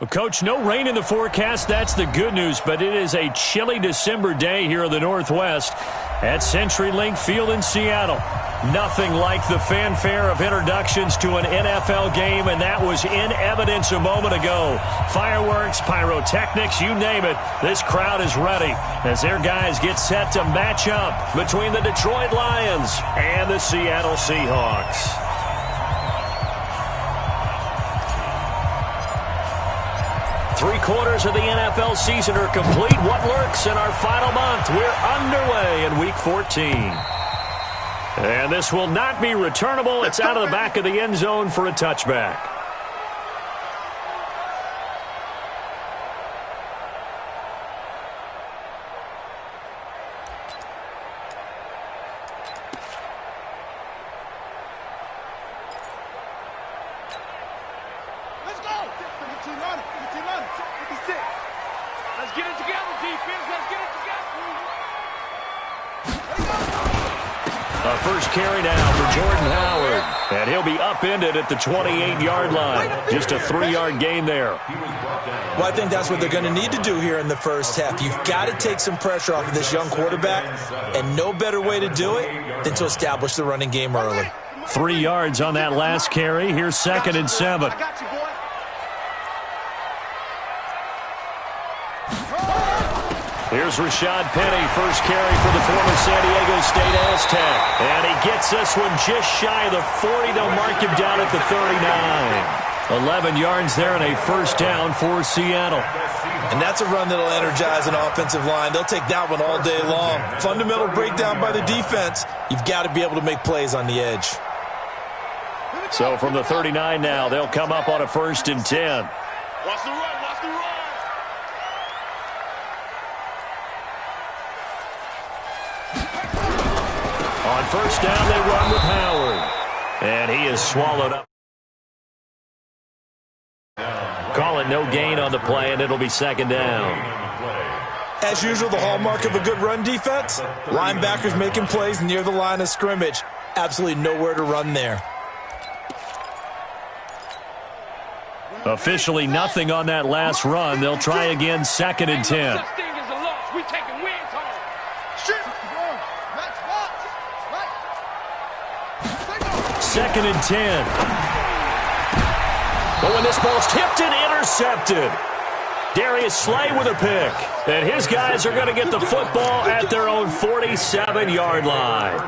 Well, Coach, no rain in the forecast. That's the good news, but it is a chilly December day here in the Northwest at CenturyLink Field in Seattle. Nothing like the fanfare of introductions to an NFL game, and that was in evidence a moment ago. Fireworks, pyrotechnics, you name it. This crowd is ready as their guys get set to match up between the Detroit Lions and the Seattle Seahawks. Three-quarters of the NFL season are complete. What lurks in our final month? We're underway in Week 14. And this will not be returnable. It's out of the back of the end zone for a touchback. First carry now for Jordan Howard. And he'll be upended at the 28-yard line. Just a 3-yard gain there. Well, I think that's what they're going to need to do here in the first half. You've got to take some pressure off of this young quarterback, and no better way to do it than to establish the running game early. 3 yards on that last carry. Here's 2nd and 7. Here's Rashad Penny, first carry for the former San Diego State Aztec. And he gets this one just shy of the 40. They'll mark him down at the 39. 11 yards there and a first down for Seattle. And that's a run that'll energize an offensive line. They'll take that one all day long. Fundamental breakdown by the defense. You've got to be able to make plays on the edge. So from the 39 now, they'll come up on a 1st and 10. Watch the run, watch the run. On first down, they run with Howard. And he is swallowed up. Call it no gain on the play, and it'll be 2nd down. As usual, the hallmark of a good run defense, linebackers making plays near the line of scrimmage. Absolutely nowhere to run there. Officially nothing on that last run. They'll try again, 2nd and 10. 2nd and 10. But when this ball's tipped and intercepted, Darius Slay with a pick. And his guys are going to get the football at their own 47-yard line.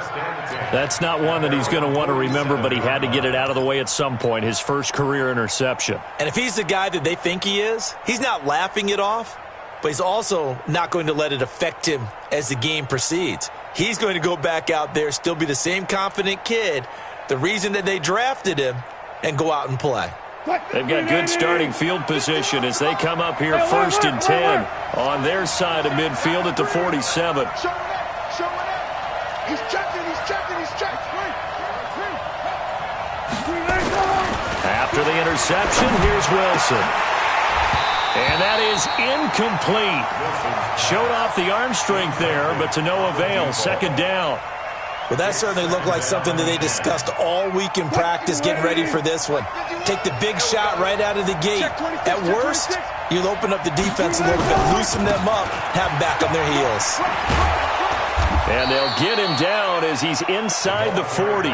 That's not one that he's going to want to remember, but he had to get it out of the way at some point, his first career interception. And if he's the guy that they think he is, he's not laughing it off, but he's also not going to let it affect him as the game proceeds. He's going to go back out there, still be the same confident kid, the reason that they drafted him, and go out and play. They've got good starting field position as they come up here 1st and 10 on their side of midfield at the 47. He's checking, he's checking, he's checking. After the interception, here's Wilson. And that is incomplete. Showed off the arm strength there, but to no avail. 2nd down. Well, that certainly looked like something that they discussed all week in practice getting ready for this one. Take the big shot right out of the gate. At worst, you'll open up the defense a little bit, loosen them up, have them back on their heels. And they'll get him down as he's inside the 40.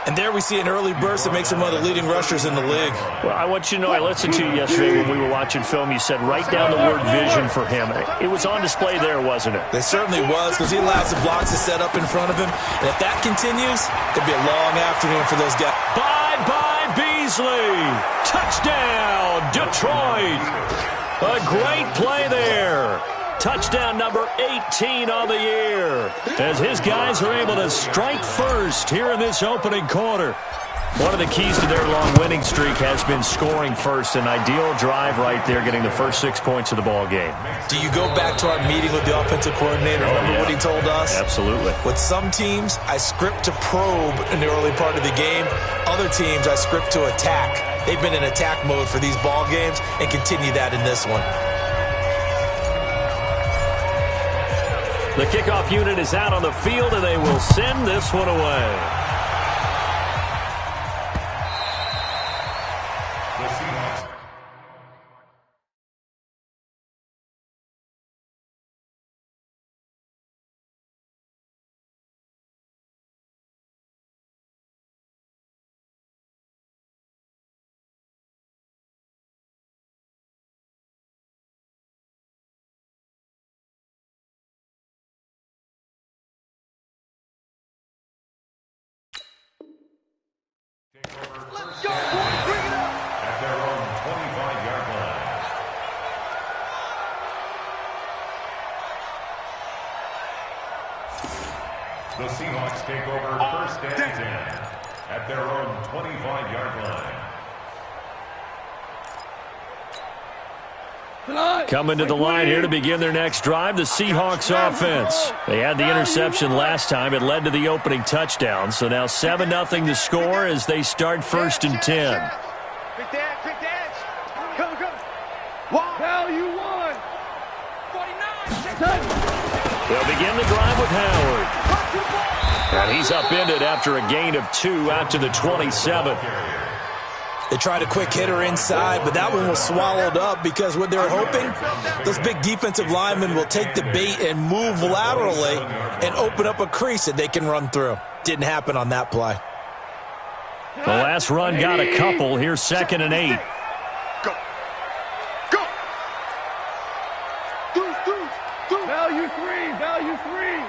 And there we see an early burst that makes him one of the leading rushers in the league. Well, I want you to know, I listened to you yesterday when we were watching film. You said write down the word vision for him. It was on display there, wasn't it? It certainly was, because he allows the blocks to set up in front of him. And if that continues, it'll be a long afternoon for those guys. Bye-bye, Beasley. Touchdown, Detroit. A great play there. Touchdown number 18 on the year as his guys are able to strike first here in this opening quarter. One of the keys to their long winning streak has been scoring first. An ideal drive right there, getting the first 6 points of the ball game. Do you go back to our meeting with the offensive coordinator? Remember what he told us? Absolutely. With some teams, I script to probe in the early part of the game. Other teams, I script to attack. They've been in attack mode for these ball games and continue that in this one. The kickoff unit is out on the field, and they will send this one away. Let's go, boys. Bring it up. At their own 25-yard line. The Seahawks take over first and 10 at their own 25-yard line. Coming to the line here to begin their next drive, the Seahawks offense. They had the interception last time. It led to the opening touchdown. So now 7-0 to score as they start first and 10. Big dance, big dance. Come, come. Value one. 49. They'll begin the drive with Howard. And he's upended after a gain of 2 out to the 27. They tried a quick hitter inside, but that one was swallowed up because what they're hoping, those big defensive linemen will take the bait and move laterally and open up a crease that they can run through. Didn't happen on that play. The last run got a couple. Here's 2nd and 8. Go. Go. Value three. Value three.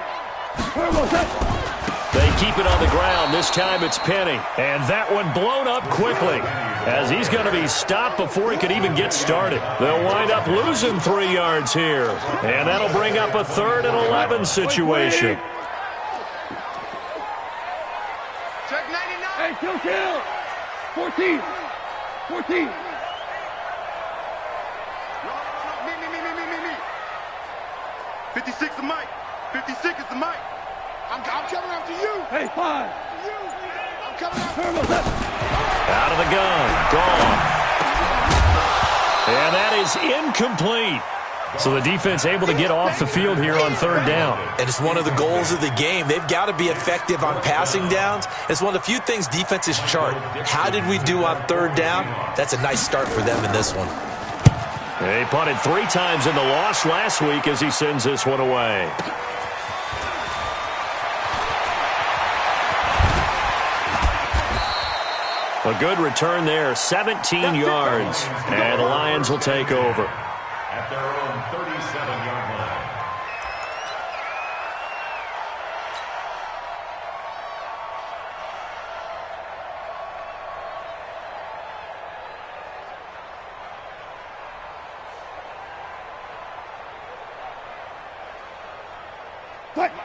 They keep it on the ground. This time it's Penny. And that one blown up quickly as he's going to be stopped before he could even get started. They'll wind up losing 3 yards here. And that'll bring up a 3rd and 11 situation. Check 99. Hey, kill. 14. 14. No. Me. 56 is Mike. 56 is the Mike. I'm coming after you. Hey, 5. I'm coming after you. Out of the gun. Gone. And that is incomplete. So the defense able to get off the field here on 3rd down. And it's one of the goals of the game. They've got to be effective on passing downs. It's one of the few things defenses chart. How did we do on 3rd down? That's a nice start for them in this one. They punted 3 times in the loss last week as he sends this one away. A good return there, 17 yards. And the Lions will take over. At their own 37-yard line.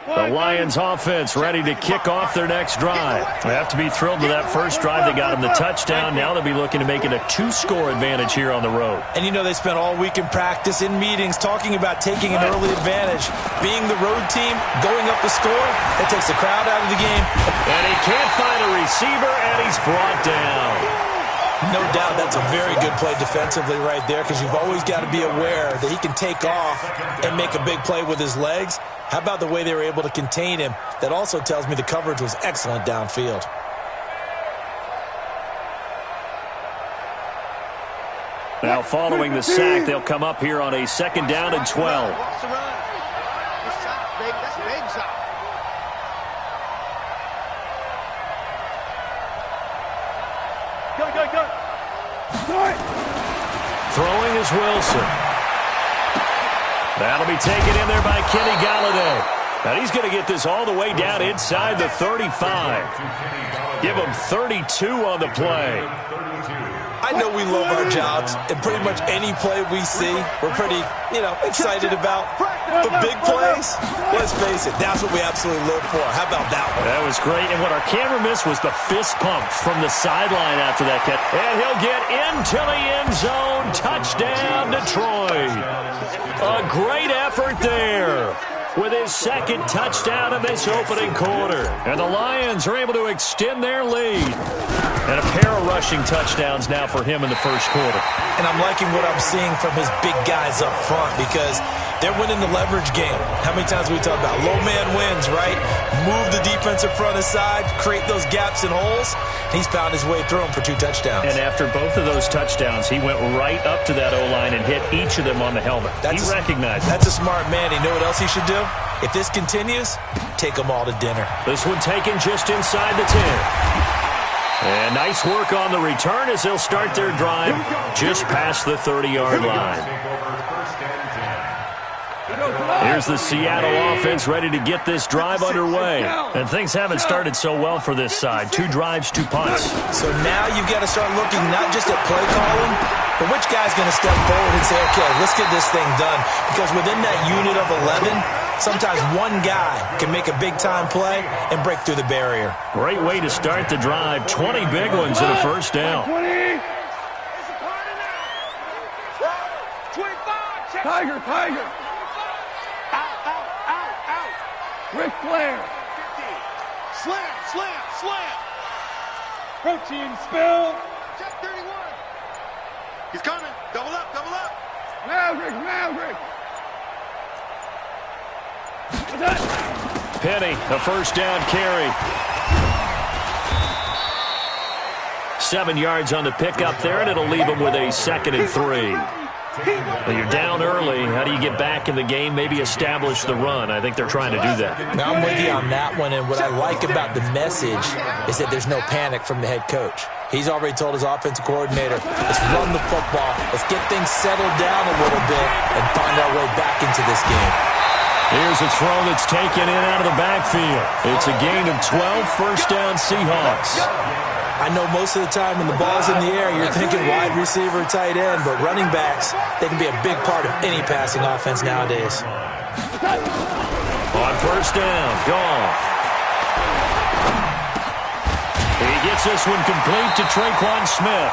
The Lions offense ready to kick off their next drive. They have to be thrilled with that first drive. They got them the touchdown. Now they'll be looking to make it a 2-score advantage here on the road. And you know they spent all week in practice, in meetings, talking about taking an early advantage. Being the road team, going up the score, it takes the crowd out of the game. And he can't find a receiver, and he's brought down. No doubt that's a very good play defensively right there because you've always got to be aware that he can take off and make a big play with his legs. How about the way they were able to contain him? That also tells me the coverage was excellent downfield. Now following the sack, they'll come up here on a 2nd down and 12. Watch the run. Good shot, baby. That's a big shot. Go. Throwing is Wilson. That'll be taken in there by Kenny Galladay. Now he's going to get this all the way down inside the 35. Give him 32 on the play. I know we love our jobs, and pretty much any play we see, we're pretty, excited about. But big plays, let's face it, that's what we absolutely live for. How about that one? That was great, and what our camera missed was the fist pump from the sideline after that catch. And he'll get into the end zone. Touchdown, Detroit. A great effort there with his 2nd touchdown in this opening quarter. And the Lions are able to extend their lead. And a pair of rushing touchdowns now for him in the first quarter. And I'm liking what I'm seeing from his big guys up front because they're winning the leverage game. How many times we talk about low man wins, right? Move the defensive front aside, create those gaps and holes. He's found his way through them for 2 touchdowns. And after both of those touchdowns, he went right up to that O-line and hit each of them on the helmet. He recognized it. That's a smart man. You know what else he should do? If this continues, take them all to dinner. This one taken just inside the 10. And nice work on the return as they'll start their drive just past the 30-yard line. Take over first and 10. Here's the Seattle offense ready to get this drive underway. And things haven't started so well for this side. 2 drives, 2 punts. So now you've got to start looking not just at play calling, but which guy's going to step forward and say, okay, let's get this thing done. Because within that unit of 11, sometimes one guy can make a big-time play and break through the barrier. Great way to start the drive. 20 big ones and a first down. 20. Tiger. Out. Ric Flair. 50. Slam. Protein spill. Check 31. He's coming. Double up. Maverick. Penny, a first down carry. 7 yards on the pickup there, and it'll leave him with a 2nd and 3. Well, you're down early. How do you get back in the game, maybe establish the run? I think they're trying to do that. Now, I'm with you on that one, and what I like about the message is that there's no panic from the head coach. He's already told his offensive coordinator, let's run the football, let's get things settled down a little bit, and find our way back into this game. Here's a throw that's taken in out of the backfield. It's a gain of 12, first down Seahawks. I know most of the time when the ball's in the air, you're thinking wide receiver, tight end, but running backs, they can be a big part of any passing offense nowadays. On first down, Goff. He gets this one complete to Traquan Smith.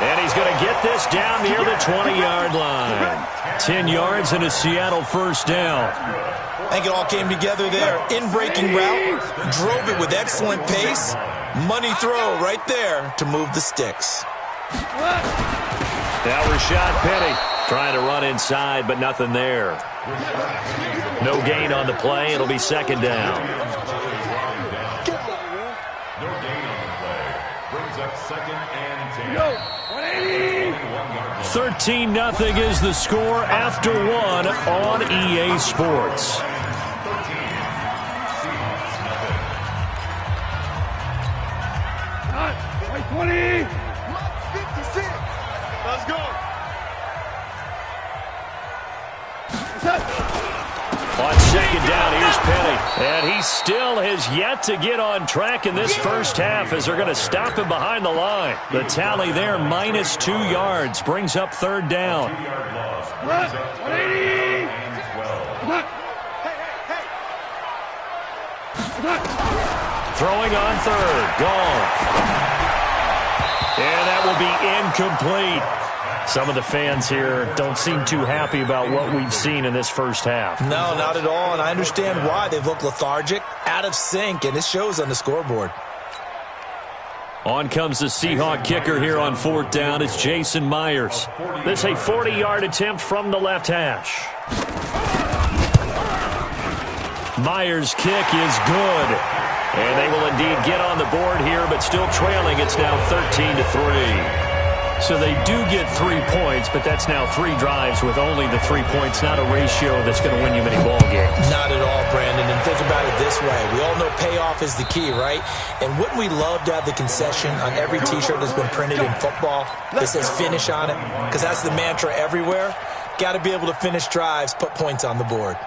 And he's going to get this down near the 20-yard line. 10 yards and a Seattle first down. I think it all came together there. In-breaking route, drove it with excellent pace. Money throw right there to move the sticks. Now Rashad Penny trying to run inside, but nothing there. No gain on the play. It'll be 2nd down. No gain on the play. Brings up 2nd and 10. 13-0 is the score after 1 on EA Sports. Hot. 20. 56. Let's go. On 2nd down, here's Penny. And he still has yet to get on track in this first half as they're going to stop him behind the line. The tally there, minus 2 yards, brings up 3rd down. 180. Throwing on 3rd, Goff. And that will be incomplete. Some of the fans here don't seem too happy about what we've seen in this first half. No, not at all, and I understand why. They've looked lethargic, out of sync, and it shows on the scoreboard. On comes the Seahawk kicker here on 4th down. It's Jason Myers. This is a 40-yard attempt from the left hash. Myers' kick is good. And they will indeed get on the board here, but still trailing. It's now 13-3. So they do get 3 points, but that's now 3 drives with only the 3 points, not a ratio that's going to win you many ball games. Not at all, Brandon, and think about it this way. We all know payoff is the key, right? And wouldn't we love to have the concession on every T-shirt that's been printed in football that says finish on it? Because that's the mantra everywhere. Got to be able to finish drives, put points on the board.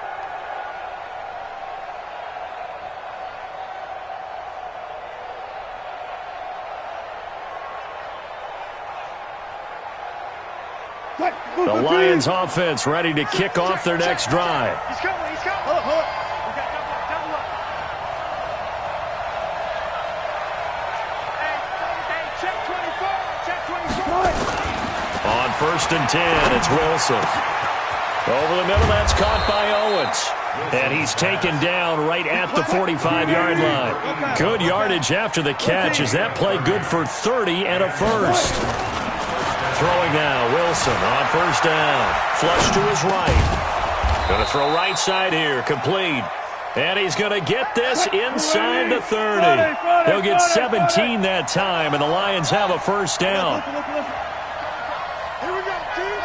The Lions offense ready to kick off their next drive. He's coming. Hold up. We got double up. Hey, check 24. On 1st and 10, it's Wilson. Over the middle, that's caught by Owens. And he's taken down right at the 45-yard line. Good yardage after the catch. Is that play good for 30 and a first? Throwing now, Wilson on 1st down. Flush to his right. Going to throw right side here, complete. And he's going to get this inside the 30. He'll get 17 that time, and the Lions have a first down. Here we go, kill.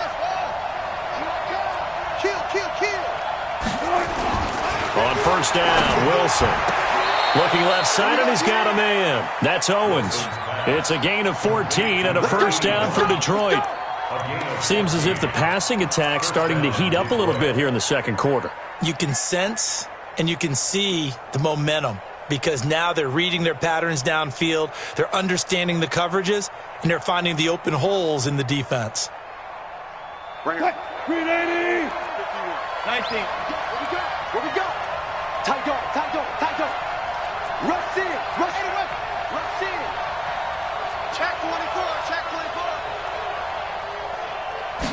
On 1st down, Wilson. Looking left side, and he's got a man. That's Owens. It's a gain of 14 and a first down for Detroit. Seems as if the passing attack's starting to heat up a little bit here in the second quarter. You can sense and you can see the momentum because now they're reading their patterns downfield, they're understanding the coverages, and they're finding the open holes in the defense. Bring it. 380. 19. Where we go? Tight go. Rush in. Rush in. Check 24.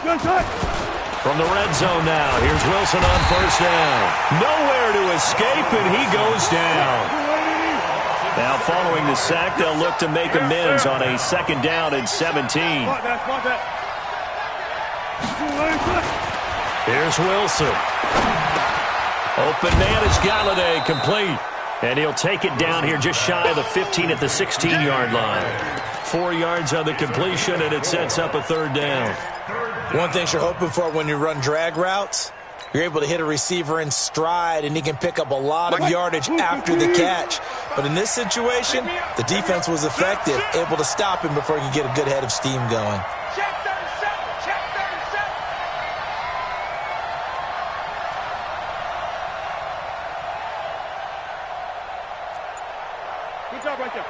Good touch. From the red zone now, here's Wilson on first down. Nowhere to escape, and he goes down. Now, following the sack, they'll look to make amends on a second down and 17. Here's Wilson. Open man is Galladay, complete. And he'll take it down here just shy of the 15 at the 16-yard line. 4 yards on the completion, and it sets up a third down. One thing you're hoping for when you run drag routes, you're able to hit a receiver in stride, and he can pick up a lot of yardage after the catch. But in this situation, the defense was effective, able to stop him before he could get a good head of steam going. Check 37. Check 37. Good job right there.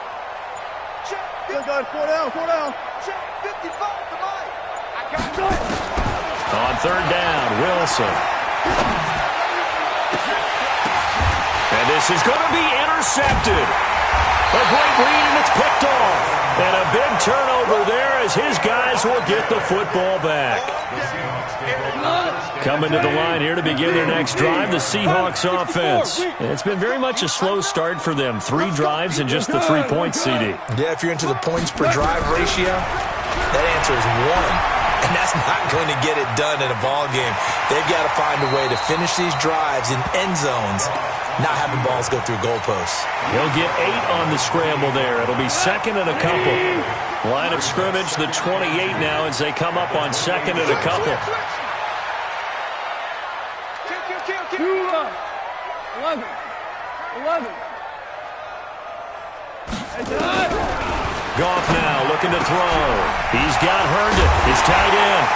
Check 50. 4 down. Check 55 to Mike. I got it. On third down, Wilson. And this is going to be intercepted. A great read, and it's picked off. And a big turnover there as his guys will get the football back. Coming to the line here to begin their next drive, the Seahawks offense. It's been very much a slow start for them. 3 drives and just the 3 points, CD. Yeah, if you're into the points per drive ratio, that answer is 1. And that's not going to get it done in a ball game. They've got to find a way to finish these drives in end zones, not having balls go through goalposts. He'll get 8 on the scramble there. It'll be second and a couple. Line of scrimmage, the 28 now as they come up on second and a couple. 11. Goff now looking to throw. He's got Herndon, his tight end.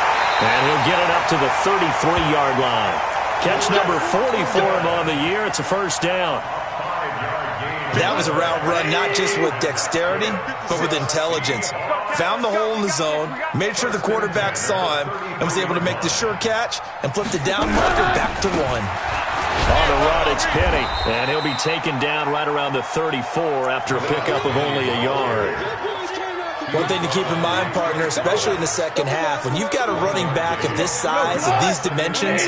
And he'll get it up to the 33-yard line. Catch number 40 for him on the year. It's a first down. That was a route run not just with dexterity, but with intelligence. Found the hole in the zone, made sure the quarterback saw him, and was able to make the sure catch and flip the down marker back to 1. On the run, it's Penny, and he'll be taken down right around the 34 after a pickup of only a yard. One thing to keep in mind, partner, especially in the second half, when you've got a running back of this size, of these dimensions,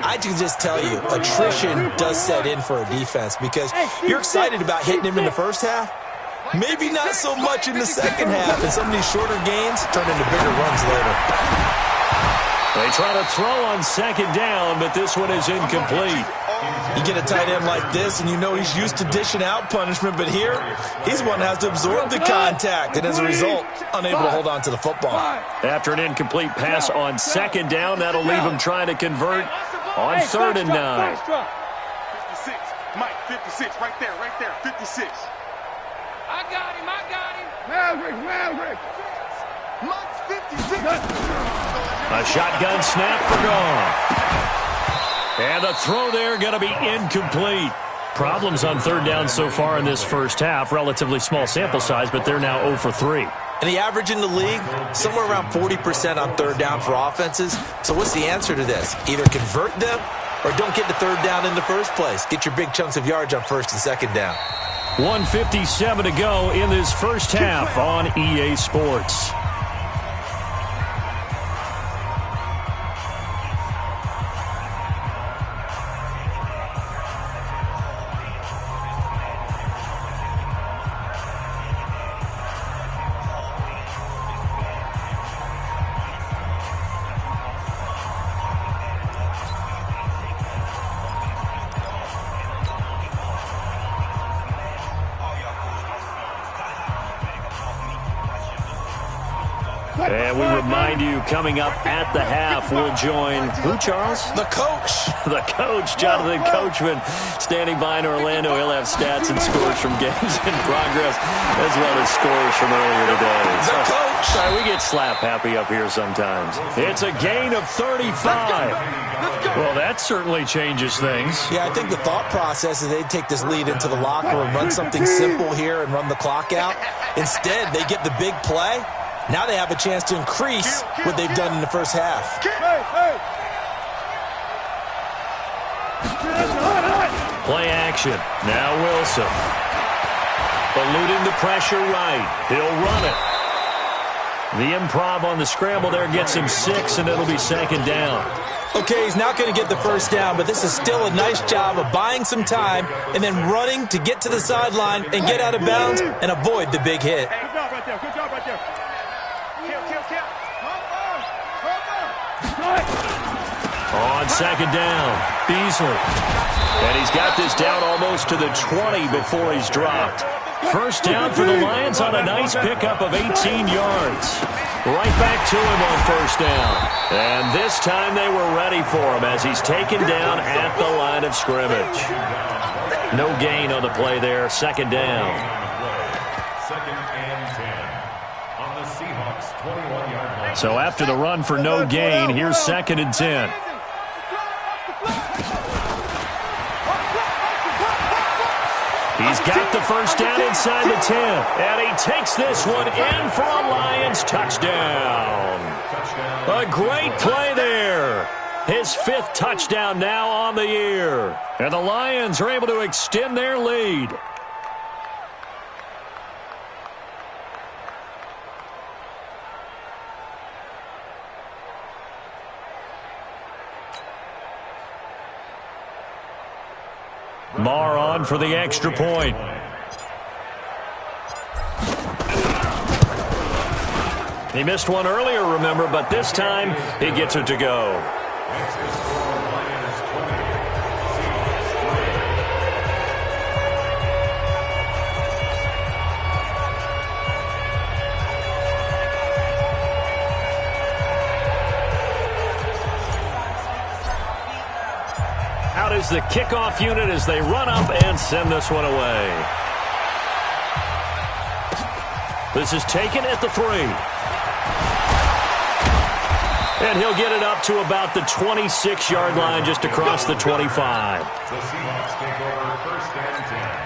I can just tell you, attrition does set in for a defense because you're excited about hitting him in the first half, maybe not so much in the second half, and some of these shorter gains turn into bigger runs later. They try to throw on second down, but this one is incomplete. You get a tight end like this, and you know he's used to dishing out punishment, but here, he's one that has to absorb the contact, and as a result, unable to hold on to the football. After an incomplete pass on second down, that'll leave him trying to convert on 3rd and 9. 56. Mike, 56. Right there. 56. I got him. Maverick. Mike's 56. A shotgun snap for Goff. And the throw there going to be incomplete. Problems on 3rd down so far in this first half. Relatively small sample size, but they're now 0 for 3. And the average in the league, somewhere around 40% on 3rd down for offenses. So what's the answer to this? Either convert them or don't get to 3rd down in the first place. Get your big chunks of yards on 1st and 2nd down. 1:57 to go in this first half on EA Sports. And we remind you, coming up at the half, we'll join who, Charles? The coach. The coach, Jonathan Coachman, standing by in Orlando. He'll have stats and scores from games in progress, as well as scores from earlier today. The coach. Sorry, we get slap happy up here sometimes. It's a gain of 35. Well, that certainly changes things. Yeah, I think the thought process is they'd take this lead into the locker room, run something simple here and run the clock out. Instead, they get the big play. Now they have a chance to increase what they've done in the first half. Play action. Now Wilson. Eluding the pressure right. He'll run it. The improv on the scramble there gets him 6, and it'll be second down. Okay, he's not going to get the first down, but this is still a nice job of buying some time and then running to get to the sideline and get out of bounds and avoid the big hit. Good job right there. Good job right there. Kill. On second down, Beasley. And he's got this down almost to the 20 before he's dropped. First down for the Lions on a nice pickup of 18 yards. Right back to him on first down. And this time they were ready for him as he's taken down at the line of scrimmage. No gain on the play there. Second down. Second and 10 on the Seahawks 21-yard line. So after the run for no gain, here's second and 10. He's got the first down inside the 10. And he takes this one in for a Lions touchdown. A great play there. His 5th touchdown now on the year. And the Lions are able to extend their lead. Marr on for the extra point. He missed one earlier, remember, but this time he gets it to go. Out is the kickoff unit as they run up and send this one away. This is taken at the 3. And he'll get it up to about the 26-yard line, just across the 25. The Seahawks take over first and 10.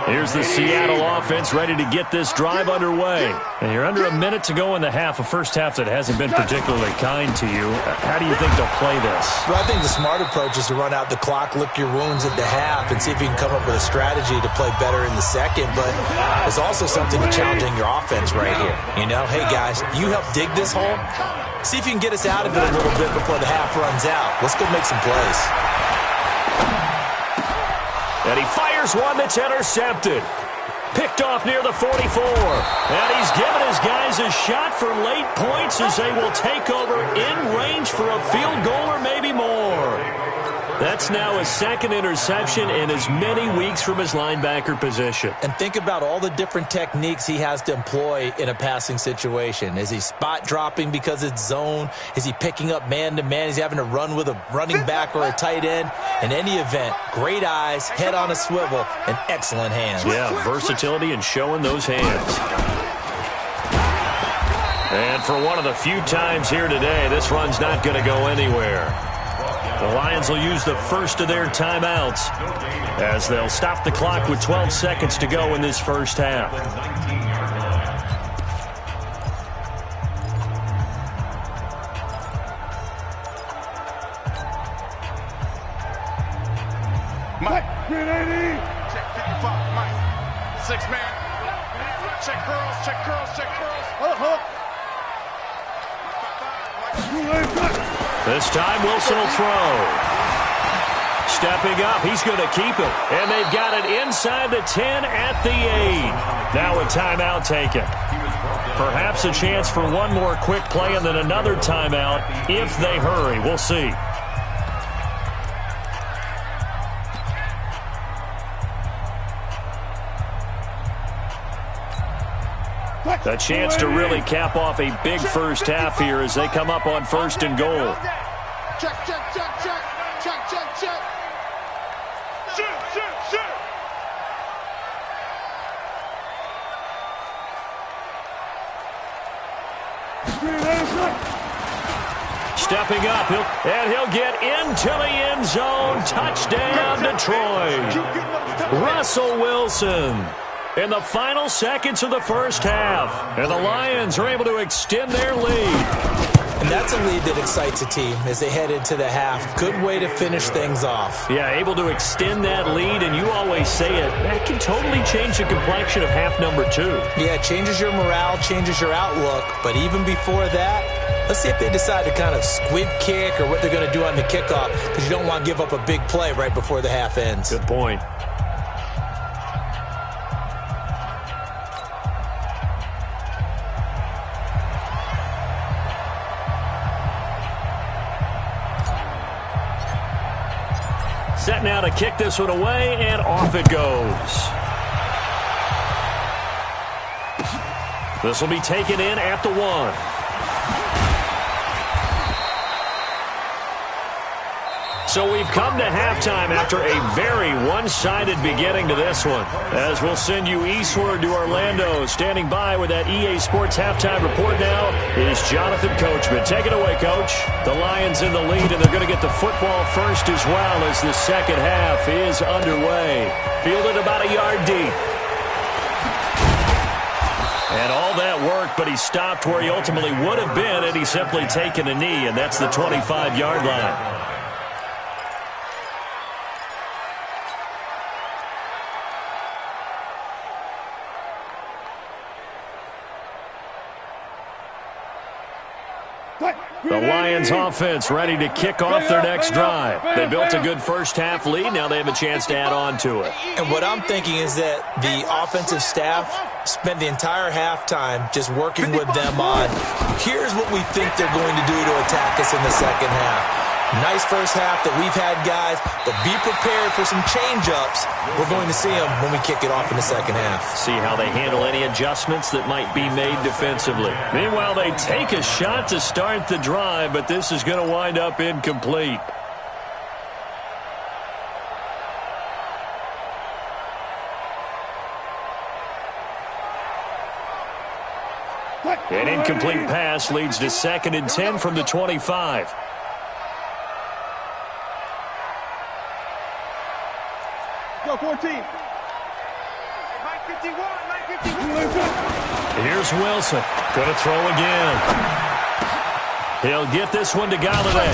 Here's the Seattle offense ready to get this drive underway. And you're under a minute to go in the half, a first half that hasn't been particularly kind to you. How do you think they'll play this? Well, I think the smart approach is to run out the clock, lick your wounds at the half, and see if you can come up with a strategy to play better in the second. But there's also something challenging your offense right here. You know, hey, guys, you help dig this hole. See if you can get us out of it a little bit before the half runs out. Let's go make some plays. And he fires one that's intercepted. Picked off near the 44. And he's given his guys a shot for late points as they will take over in range for a field goal or maybe more. That's now his second interception in as many weeks from his linebacker position. And think about all the different techniques he has to employ in a passing situation. Is he spot dropping because it's zone? Is he picking up man-to-man? Is he having to run with a running back or a tight end? In any event, great eyes, head on a swivel, and excellent hands. Yeah, versatility and showing those hands. And for one of the few times here today, this run's not going to go anywhere. The Lions will use the first of their timeouts as they'll stop the clock with 12 seconds to go in this first half. Mike. Check 55, Mike. 6-man. Check curls. This time Wilson will throw. Stepping up, he's going to keep it. And they've got it inside the 10 at the 8. Now a timeout taken. Perhaps a chance for one more quick play and then another timeout if they hurry. We'll see. A chance to really cap off a big first half here as they come up on 1st and goal. Check, check, check, check. Check, check, check. Shoot, shoot, shoot. Stepping up, he'll get into the end zone. Touchdown, Detroit. Russell Wilson in the final seconds of the first half. And the Lions are able to extend their lead. And that's a lead that excites a team as they head into the half. Good way to finish things off. Yeah, able to extend that lead, and you always say it, that can totally change the complexion of half number 2. Yeah, it changes your morale, changes your outlook. But even before that, let's see if they decide to kind of squib kick or what they're going to do on the kickoff, because you don't want to give up a big play right before the half ends. Good point. Set now to kick this one away, and off it goes. This will be taken in at the 1. So we've come to halftime after a very one-sided beginning to this one. As we'll send you eastward to Orlando. Standing by with that EA Sports halftime report now is Jonathan Coachman. Take it away, Coach. The Lions in the lead, and they're going to get the football first as well as the second half is underway. Fielded about a yard deep. And all that work, but he stopped where he ultimately would have been had he simply taken a knee, and that's the 25-yard line. The Lions offense ready to kick off their next drive. They built a good first half lead. Now they have a chance to add on to it. And what I'm thinking is that the offensive staff spent the entire halftime just working with them on, here's what we think they're going to do to attack us in the second half. Nice first half that we've had, guys, but be prepared for some change-ups. We're going to see them when we kick it off in the second half. See how they handle any adjustments that might be made defensively. Meanwhile, they take a shot to start the drive, but this is going to wind up incomplete. An incomplete pass leads to 2nd and 10 from the 25. Go 14. Mike 51, Mike 51. Here's Wilson. Going to throw again. He'll get this one to Galladay.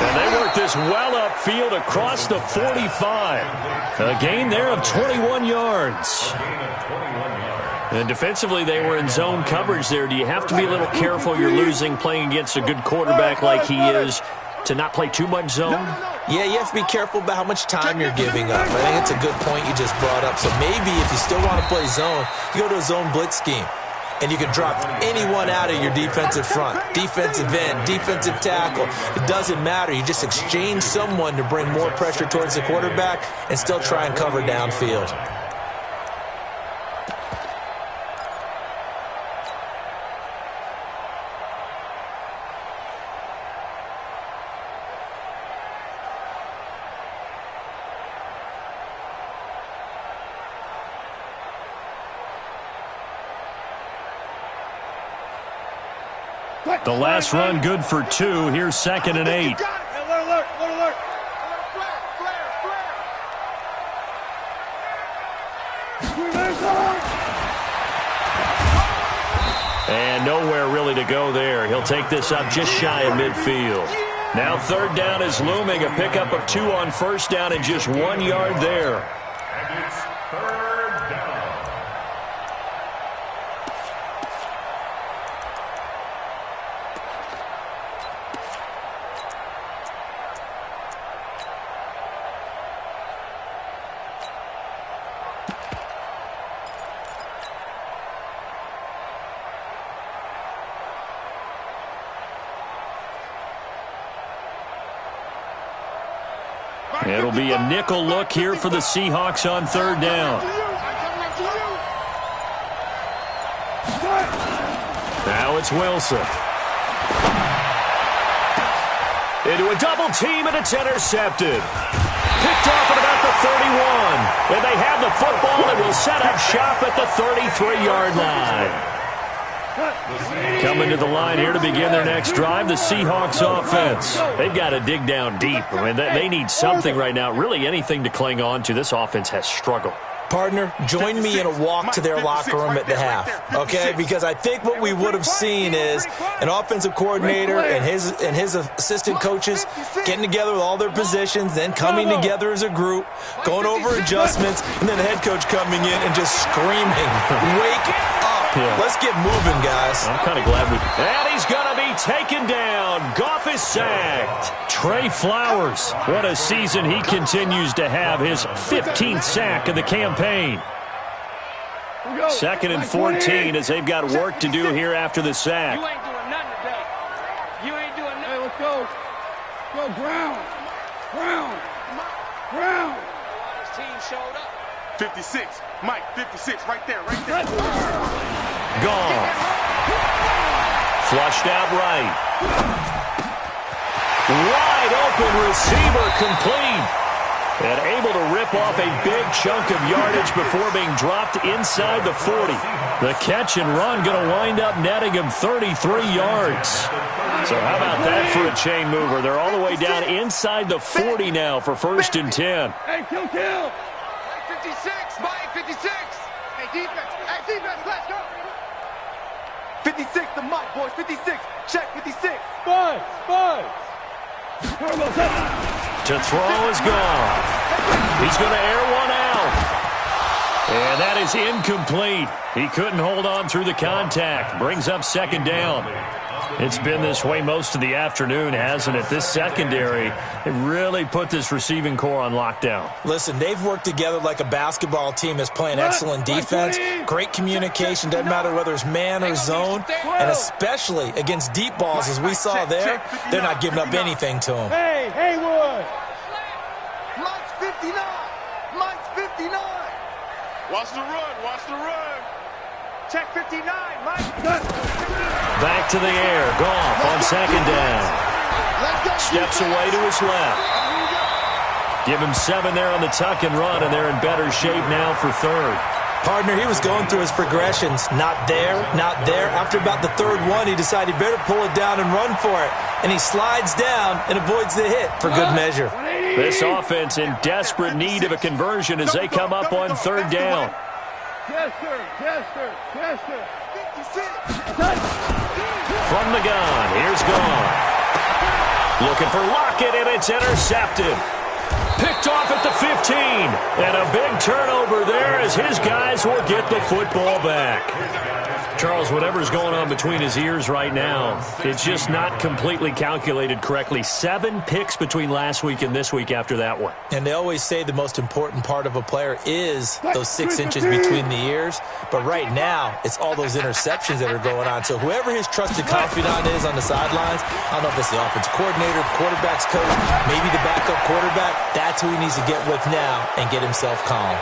And they work this well upfield across the 45. A gain there of 21 yards. And defensively, they were in zone coverage there. Do you have to be a little careful? You're losing playing against a good quarterback like he is to not play too much zone? Yeah, you have to be careful about how much time you're giving up. I think it's a good point you just brought up. So maybe if you still want to play zone, you go to a zone blitz scheme. And you can drop anyone out of your defensive front, defensive end, defensive tackle. It doesn't matter. You just exchange someone to bring more pressure towards the quarterback and still try and cover downfield. The last run good for 2. Here's 2nd and 8. Alert, alert. And nowhere really to go there. He'll take this up just shy of midfield. Now 3rd down is looming. A pickup of 2 on 1st down and just 1 yard there. And it's 3rd down. It'll be a nickel look here for the Seahawks on 3rd down. Now it's Wilson. Into a double team, and it's intercepted. Picked off at about the 31. And they have the football and will set up shop at the 33-yard line. Coming to the line here to begin their next drive, the Seahawks offense. They've got to dig down deep. I mean, they need something right now, really anything to cling on to. This offense has struggled. Partner, join me in a walk to their locker room at the half, okay? Because I think what we would have seen is an offensive coordinator and his assistant coaches getting together with all their positions, then coming together as a group, going over adjustments, and then the head coach coming in and just screaming, "Wake up. Let's get moving, guys." I'm kind of glad we... And he's going to be taken down. Goff is sacked. Trey Flowers, what a season he continues to have. His 15th sack of the campaign. 2nd and 14 as they've got work to do here after the sack. You ain't doing nothing today. You ain't doing nothing. Hey, let's go. Go, Brown. Brown. Brown. His team showed up. 56. Mike, 56. Right there, right there. Goff. Flushed out right. Wide open receiver complete. And able to rip off a big chunk of yardage before being dropped inside the 40. The catch and run going to wind up netting him 33 yards. So how about that for a chain mover? They're all the way down inside the 40 now for 1st and 10. Hey, kill. 56. Mike, 56. Hey, defense. Hey, defense, let's go. 56 to Mike, boys. 56. Check, 56. Five. To throw is Goff. He's going to air one out. And that is incomplete. He couldn't hold on through the contact. Brings up 2nd down. It's been this way most of the afternoon, hasn't it? This secondary, they really put this receiving core on lockdown. Listen, they've worked together like a basketball team that's playing excellent defense. Great communication, doesn't matter whether it's man or zone. And especially against deep balls, as we saw there, they're not giving up anything to them. Hey, Haywood. Mike's 59. Mike's 59. Watch the run. Check 59, Mike. Back to the air. Goff on 2nd down. Steps away to his left. Give him 7 there on the tuck and run, and they're in better shape now for 3rd. Partner, he was going through his progressions. Not there. After about the 3rd one, he decided he better pull it down and run for it. And he slides down and avoids the hit for good measure. This offense in desperate need of a conversion as they come up on 3rd down. Chester. 56. From the gun, here's Goff. Looking for Lockett, and it's intercepted. Picked off at the 15. And a big turnover there as his guys will get the football back. Charles, whatever's going on between his ears right now, it's just not completely calculated correctly. 7 picks between last week and this week after that one. And they always say the most important part of a player is those 6 inches between the ears. But right now, it's all those interceptions that are going on. So whoever his trusted confidant is on the sidelines, I don't know if it's the offensive coordinator, the quarterback's coach, maybe the backup quarterback, that's who he needs to get with now and get himself calm.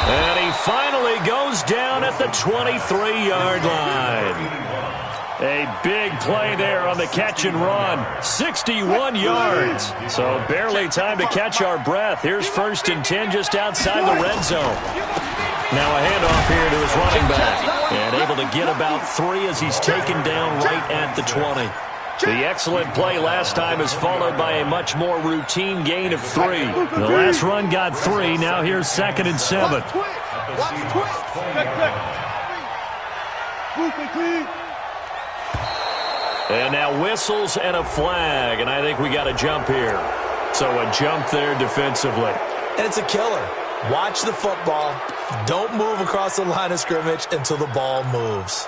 And he finally goes down at the 23-yard line. A big play there on the catch and run. 61 yards. So barely time to catch our breath. Here's 1st and 10 just outside the red zone. Now a handoff here to his running back. And able to get about 3 as he's taken down right at the 20. The excellent play last time is followed by a much more routine gain of 3. The last run got 3. Now here's 2nd and 7. And now whistles and a flag. And I think we got a jump here. So a jump there defensively. And it's a killer. Watch the football. Don't move across the line of scrimmage until the ball moves.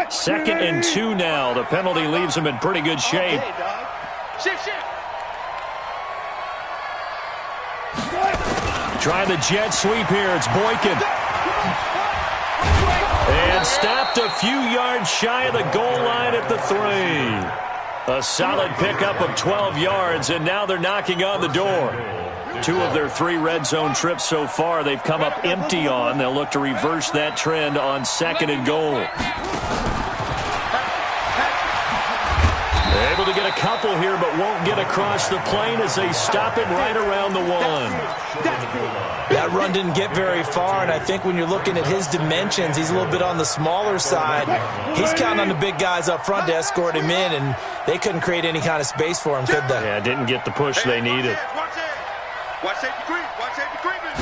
Second and 2 now. The penalty leaves him in pretty good shape. Shift. Trying the jet sweep here. It's Boykin. And stopped a few yards shy of the goal line at the 3. A solid pickup of 12 yards, and now they're knocking on the door. 2 of their 3 red zone trips so far they've come up empty on. They'll look to reverse that trend on 2nd and goal. Able to get a couple here, but won't get across the plane as they stop it right around the 1. That run didn't get very far, and I think when you're looking at his dimensions, he's a little bit on the smaller side. He's counting on the big guys up front to escort him in, and they couldn't create any kind of space for him, could they? Yeah, didn't get the push they needed. Watch safety creep. Watch safety creeping.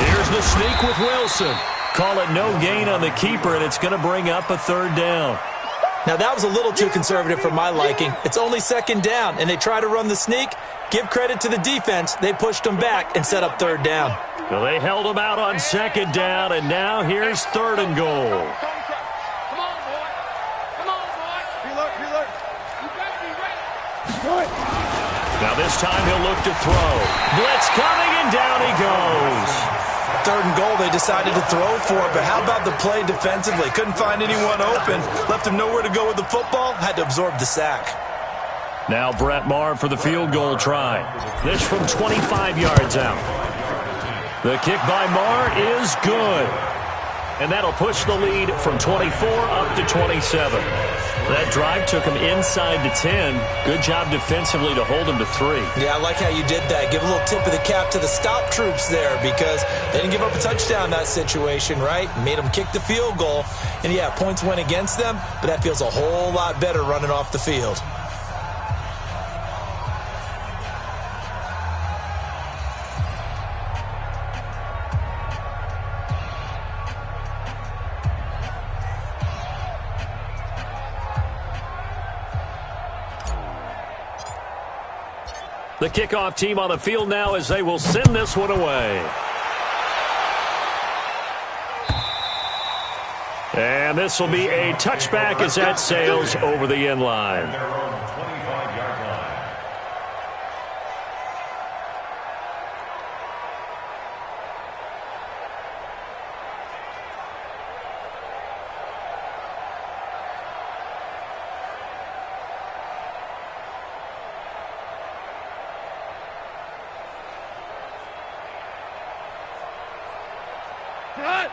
Here's the sneak with Wilson. Call it no gain on the keeper, and it's going to bring up a 3rd down. Now, that was a little too conservative for my liking. It's only 2nd down, and they try to run the sneak. Give credit to the defense. They pushed them back and set up 3rd down. Well, they held them out on 2nd down, and now here's 3rd and goal. Come on, boy. Come on, boy. Reload. You got to be ready. Now this time he'll look to throw. Blitz coming, and down he goes. 3rd and goal, they decided to throw for it, but how about the play defensively? Couldn't find anyone open. Left him nowhere to go with the football. Had to absorb the sack. Now Brett Maher for the field goal try. This from 25 yards out. The kick by Maher is good. And that'll push the lead from 24 up to 27. That drive took him inside the 10. Good job defensively to hold him to 3. Yeah, I like how you did that. Give a little tip of the cap to the stop troops there because they didn't give up a touchdown in that situation, right? Made them kick the field goal. And, yeah, points went against them, but that feels a whole lot better running off the field. The kickoff team on the field now as they will send this one away. And this will be a touchback as that sails over the end line.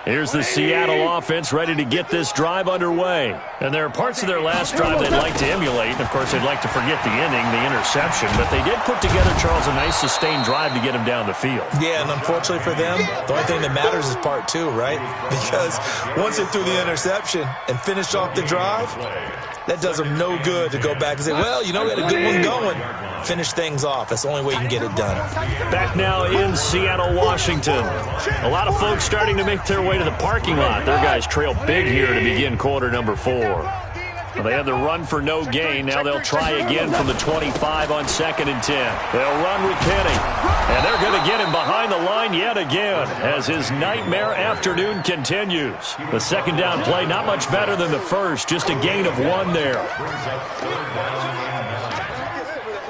Here's the Seattle offense ready to get this drive underway. And there are parts of their last drive they'd like to emulate. And, of course, they'd like to forget the ending, the interception. But they did put together, Charles, a nice sustained drive to get him down the field. Yeah, and unfortunately for them, the only thing that matters is part 2, right? Because once they threw the interception and finished off the drive, that does them no good to go back and say, well, you know, we had a good one going. Finish things off. That's the only way you can get it done. Back now in Seattle, Washington. A lot of folks starting to make their way to the parking lot. Their guys trail big here to begin quarter number 4. Well, they had the run for no gain. Now they'll try again from the 25 on 2nd and 10. They'll run with Penny. And they're going to get him behind the line yet again as his nightmare afternoon continues. The 2nd down play, not much better than the first. Just a gain of 1 there.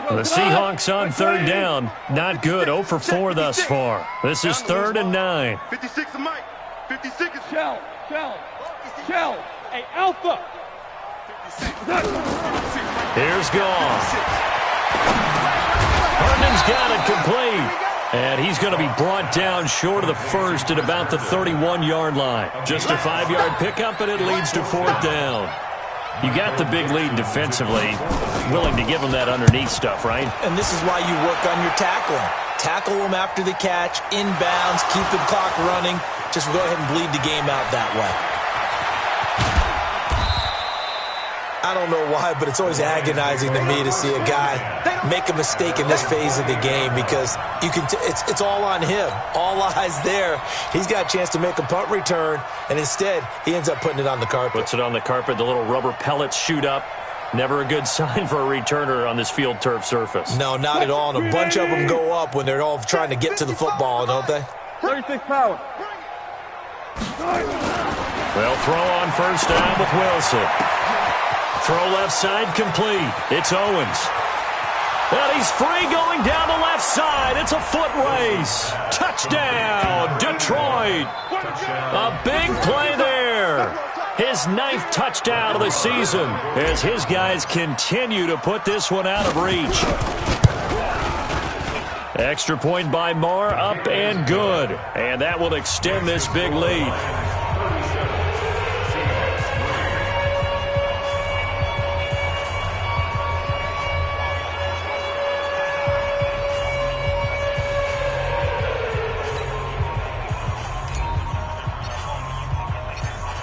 The Seahawks on 3rd down. Not good. 0 for 4 thus far. This is 3rd and 9. 56 is Mike. 56 is Shell. Hey, Alpha. Here's Goff. Herndon's got it complete. And he's going to be brought down short of the first at about the 31-yard line. Just a 5-yard pickup, and it leads to 4th down. You got the big lead defensively, willing to give them that underneath stuff, right? And this is why you work on your tackling. Tackle them after the catch, inbounds, keep the clock running. Just go ahead and bleed the game out that way. I don't know why, but it's always agonizing to me to see a guy make a mistake in this phase of the game because you can. It's all on him. All eyes there. He's got a chance to make a punt return, and instead he ends up putting it on the carpet. Puts it on the carpet. The little rubber pellets shoot up. Never a good sign for a returner on this field turf surface. No, not at all. And a bunch of them go up when they're all trying to get to the football, don't they? 36 power. They'll throw on 1st down with Wilson. Throw left side complete. It's Owens. And he's free going down the left side. It's a foot race. Touchdown, Detroit. A big play there. His 9th touchdown of the season as his guys continue to put this one out of reach. Extra point by Marr, up and good. And that will extend this big lead.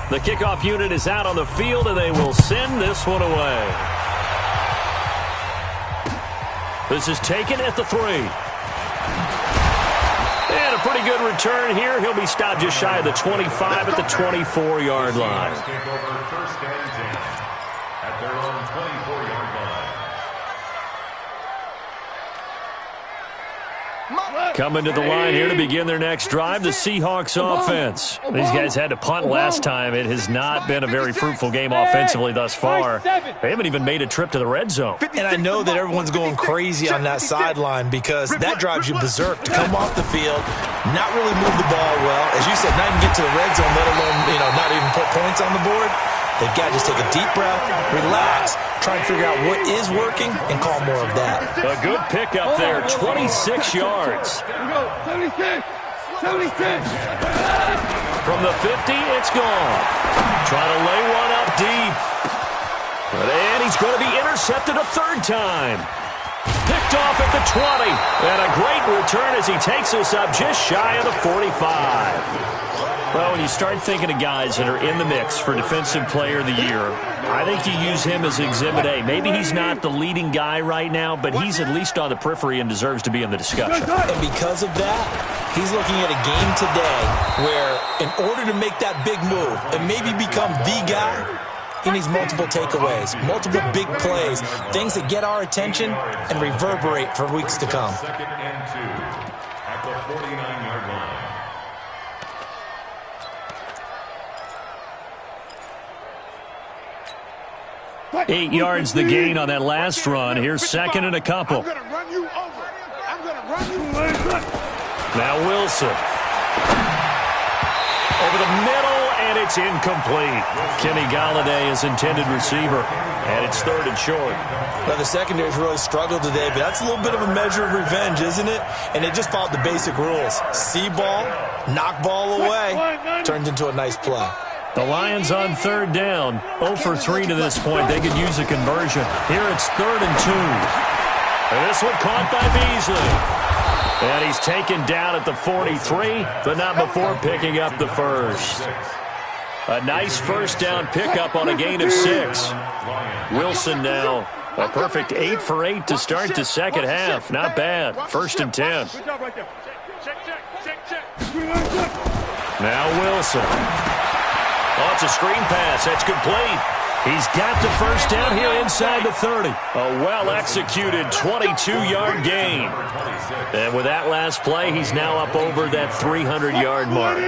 The kickoff unit is out on the field, and they will send this one away. This is taken at the 3. And a pretty good return here. He'll be stopped just shy of the 25 at the 24-yard line. Take over first and 10 at their own 24-yard line. Coming to the line here to begin their next drive, the Seahawks offense. These guys had to punt last time. It has not been a very fruitful game offensively thus far. They haven't even made a trip to the red zone. And I know that everyone's going crazy on that sideline because that drives you berserk to come off the field, not really move the ball well. As you said, not even get to the red zone, let alone, not even put points on the board. They've got to just take a deep breath, relax, try and figure out what is working, and call more of that. A good pickup there, 26 yards. 76! 76! From the 50, it's gone. Trying to lay one up deep. And he's going to be intercepted a 3rd time. Picked off at the 20. And a great return as he takes us up just shy of the 45. Well, when you start thinking of guys that are in the mix for Defensive Player of the Year, I think you use him as Exhibit A. Maybe he's not the leading guy right now, but he's at least on the periphery and deserves to be in the discussion. And because of that, he's looking at a game today where in order to make that big move and maybe become the guy, he needs multiple takeaways, multiple big plays, things that get our attention and reverberate for weeks to come. 2nd and 2 at the 49-yard line. 8 yards the gain on that last run. Here's 2nd and a couple. I'm going to run you over. I'm going to run you over. Now Wilson. Over the middle, and it's incomplete. Kenny Galladay is intended receiver, and it's 3rd and short. Now, the secondary's really struggled today, but that's a little bit of a measure of revenge, isn't it? And they just followed the basic rules. See ball, knock ball away, turns into a nice play. The Lions on 3rd down, 0 for 3 to this point. They could use a conversion. Here it's 3rd and 2. And this one caught by Beasley. And he's taken down at the 43, but not before picking up the 1st. A nice 1st down pickup on a gain of 6. Wilson now a perfect 8 for 8 to start the 2nd half. Not bad. 1st and 10. Good job right there. Check. Now Wilson. Oh, it's a screen pass. That's complete. He's got the 1st down here inside the 30. A well-executed 22-yard gain. And with that last play, he's now up over that 300-yard mark.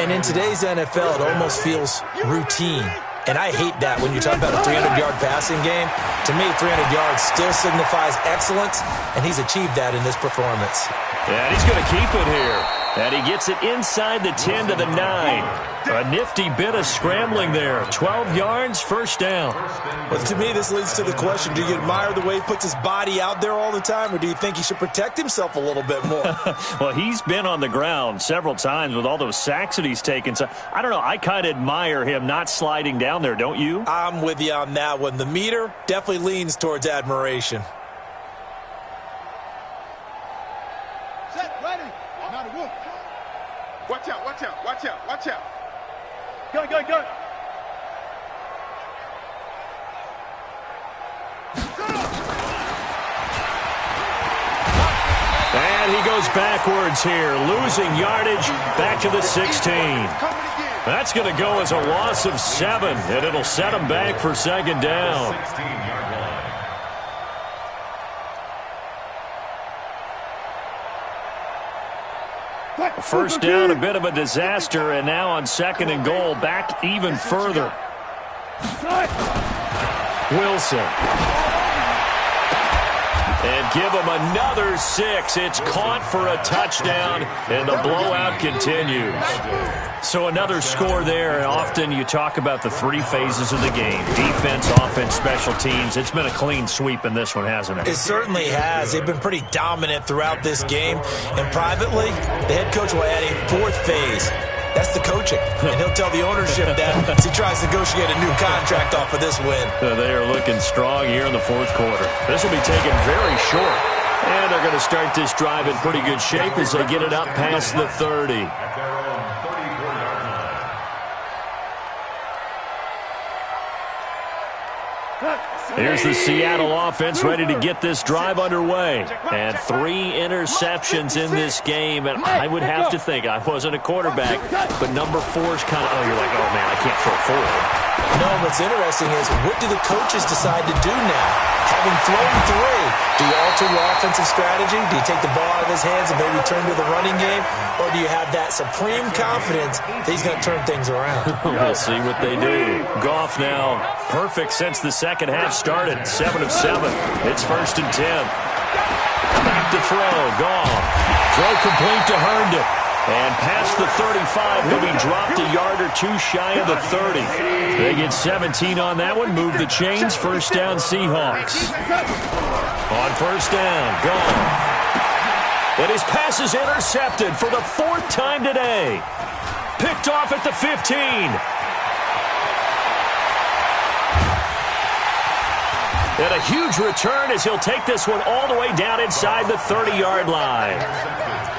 And in today's NFL, it almost feels routine. And I hate that when you talk about a 300-yard passing game. To me, 300 yards still signifies excellence, and he's achieved that in this performance. And he's going to keep it here. And he gets it inside the 10 to the 9. A nifty bit of scrambling there. 12 yards, 1st down. Well, to me, this leads to the question, do you admire the way he puts his body out there all the time, or do you think he should protect himself a little bit more? Well, he's been on the ground several times with all those sacks that he's taken. So, I don't know. I kind of admire him not sliding down there, don't you? I'm with you on that one. The meter definitely leans towards admiration. Set, ready. Now the wolf. Watch out. Go. And he goes backwards here, losing yardage back to the 16. That's going to go as a loss of 7, and it'll set him back for 2nd down. 16-yard line. 1st down, a bit of a disaster, and now on 2nd and goal, back even further. Wilson. And give him another 6. It's caught for a touchdown, and the blowout continues. So another score there. And often you talk about the 3 phases of the game: defense, offense, special teams. It's been a clean sweep in this one, hasn't it? It certainly has. They've been pretty dominant throughout this game. And privately, the head coach will add a 4th phase. That's the coaching. And he'll tell the ownership that as he tries to negotiate a new contract off of this win. They are looking strong here in the 4th quarter. This will be taken very short. And they're going to start this drive in pretty good shape as they get it up past the 30. Here's the Seattle offense ready to get this drive underway. And 3 interceptions in this game. And I would have to think, I wasn't a quarterback, but number 4's kind of, you're like, oh, man, I can't throw 4. No, what's interesting is, what do the coaches decide to do now? Having thrown 3, do you alter your offensive strategy? Do you take the ball out of his hands and maybe turn to the running game? Or do you have that supreme confidence that he's going to turn things around? We'll see what they do. Goff now perfect since the second half started. 7 of 7. It's 1st and 10. Back to throw. Goff. Throw complete to Herndon. And past the 35, he'll be dropped a yard or 2 shy of the 30. They get 17 on that one. Move the chains. 1st down, Seahawks. On 1st down, Goff. And his pass is intercepted for the 4th time today. Picked off at the 15. And a huge return as he'll take this one all the way down inside the 30-yard line.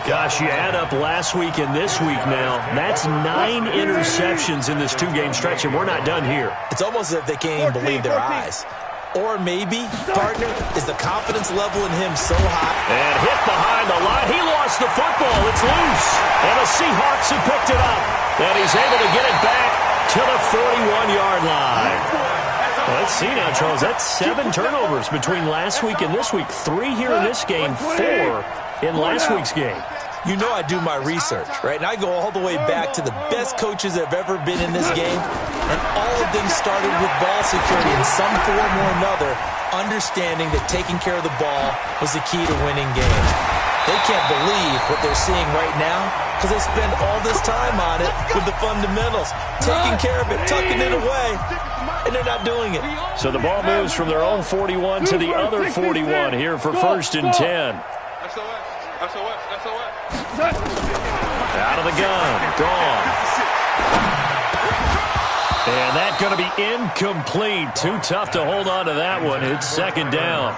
Gosh, you add up last week and this week now, that's 9 interceptions in this 2-game stretch, and we're not done here. It's almost as if they can't even believe their eyes. Or maybe, partner, is the confidence level in him so high. And hit behind the line. He lost the football. It's loose. And the Seahawks have picked it up. And he's able to get it back to the 41-yard line. Let's see now, Charles. That's 7 turnovers between last week and this week. 3 here in this game, 4 in last week's game. You know I do my research, right? And I go all the way back to the best coaches that have ever been in this game. And all of them started with ball security in some form or another, understanding that taking care of the ball was the key to winning games. They can't believe what they're seeing right now because they spend all this time on it with the fundamentals, taking care of it, tucking it away, and they're not doing it. So the ball moves from their own 41 to the other 41 here for 1st and 10. Out of the gun. Gone. And that's going to be incomplete. Too tough to hold on to that one. It's 2nd down.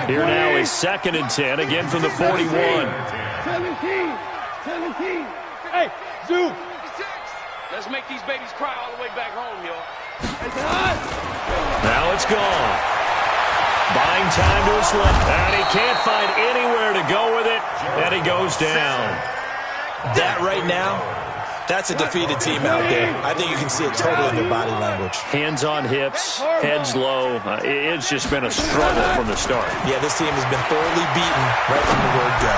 Here now is 2nd and 10, again from the 41. 17. Hey, Zoo. Let's make these babies cry all the way back home, y'all. Now it's gone. Buying time to his left. And he can't find anywhere to go with it. And he goes down. That right now, that's a defeated team out there. I think you can see it totally in their body language. Hands on hips, heads low. It's just been a struggle from the start. Yeah, this team has been thoroughly beaten right from the word go.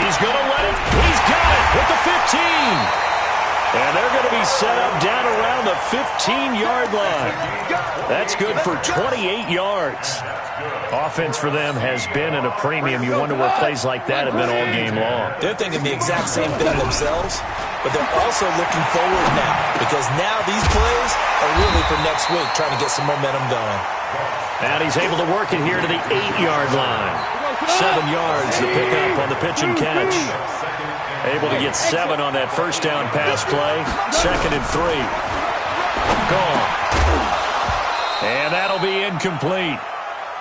He's going to let it. He's got it with the 15. And they're going to be set up down around the 15-yard line. That's good for 28 yards. Offense for them has been at a premium. You wonder where plays like that have been all game long. They're thinking the exact same thing themselves, but they're also looking forward now because now these plays are really for next week, trying to get some momentum going. And he's able to work it here to the 8-yard line. 7 yards to pick up on the pitch and catch. Able to get 7 on that 1st down pass play. 2nd and 3. Gone. And that'll be incomplete.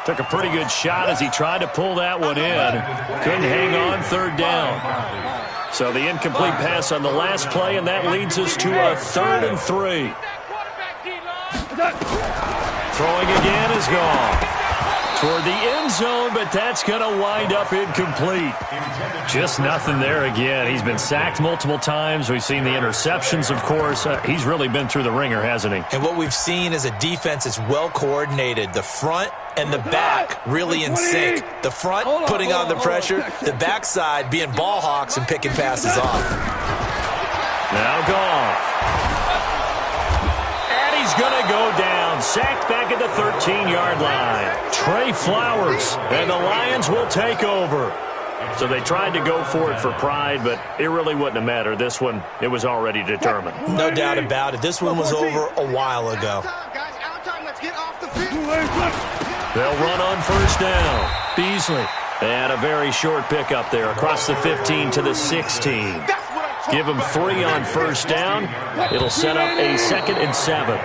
Took a pretty good shot as he tried to pull that one in. Couldn't hang on. 3rd down. So the incomplete pass on the last play, and that leads us to a 3rd and 3. Throwing again is gone. Toward the end zone, but that's going to wind up incomplete. Just nothing there again. He's been sacked multiple times. We've seen the interceptions, of course. He's really been through the ringer, hasn't he? And what we've seen is a defense that's well coordinated. The front and the back really in sync. The front putting on the pressure, the backside being ball hawks and picking passes off. Now Goff. And he's going to go down. down. Sacked back at the 13-yard line. Trey Flowers, and the Lions will take over. So they tried to go for it for pride, but it really wouldn't have mattered. This one, it was already determined. No doubt about it. This one was over a while ago. They'll run on first down. Beasley. They had a very short pickup there across the 15 to the 16. Give them 3 on first down. It'll set up a 2nd and 7.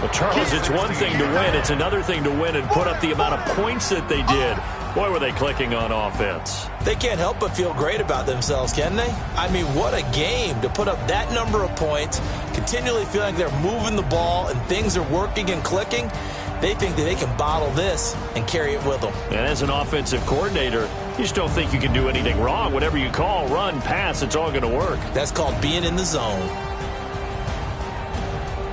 Well, Charles, it's one thing to win. It's another thing to win and put up the amount of points that they did. Boy, were they clicking on offense. They can't help but feel great about themselves, can they? I mean, what a game to put up that number of points, continually feeling like they're moving the ball and things are working and clicking. They think that they can bottle this and carry it with them. And as an offensive coordinator, you just don't think you can do anything wrong. Whatever you call, run, pass, it's all going to work. That's called being in the zone.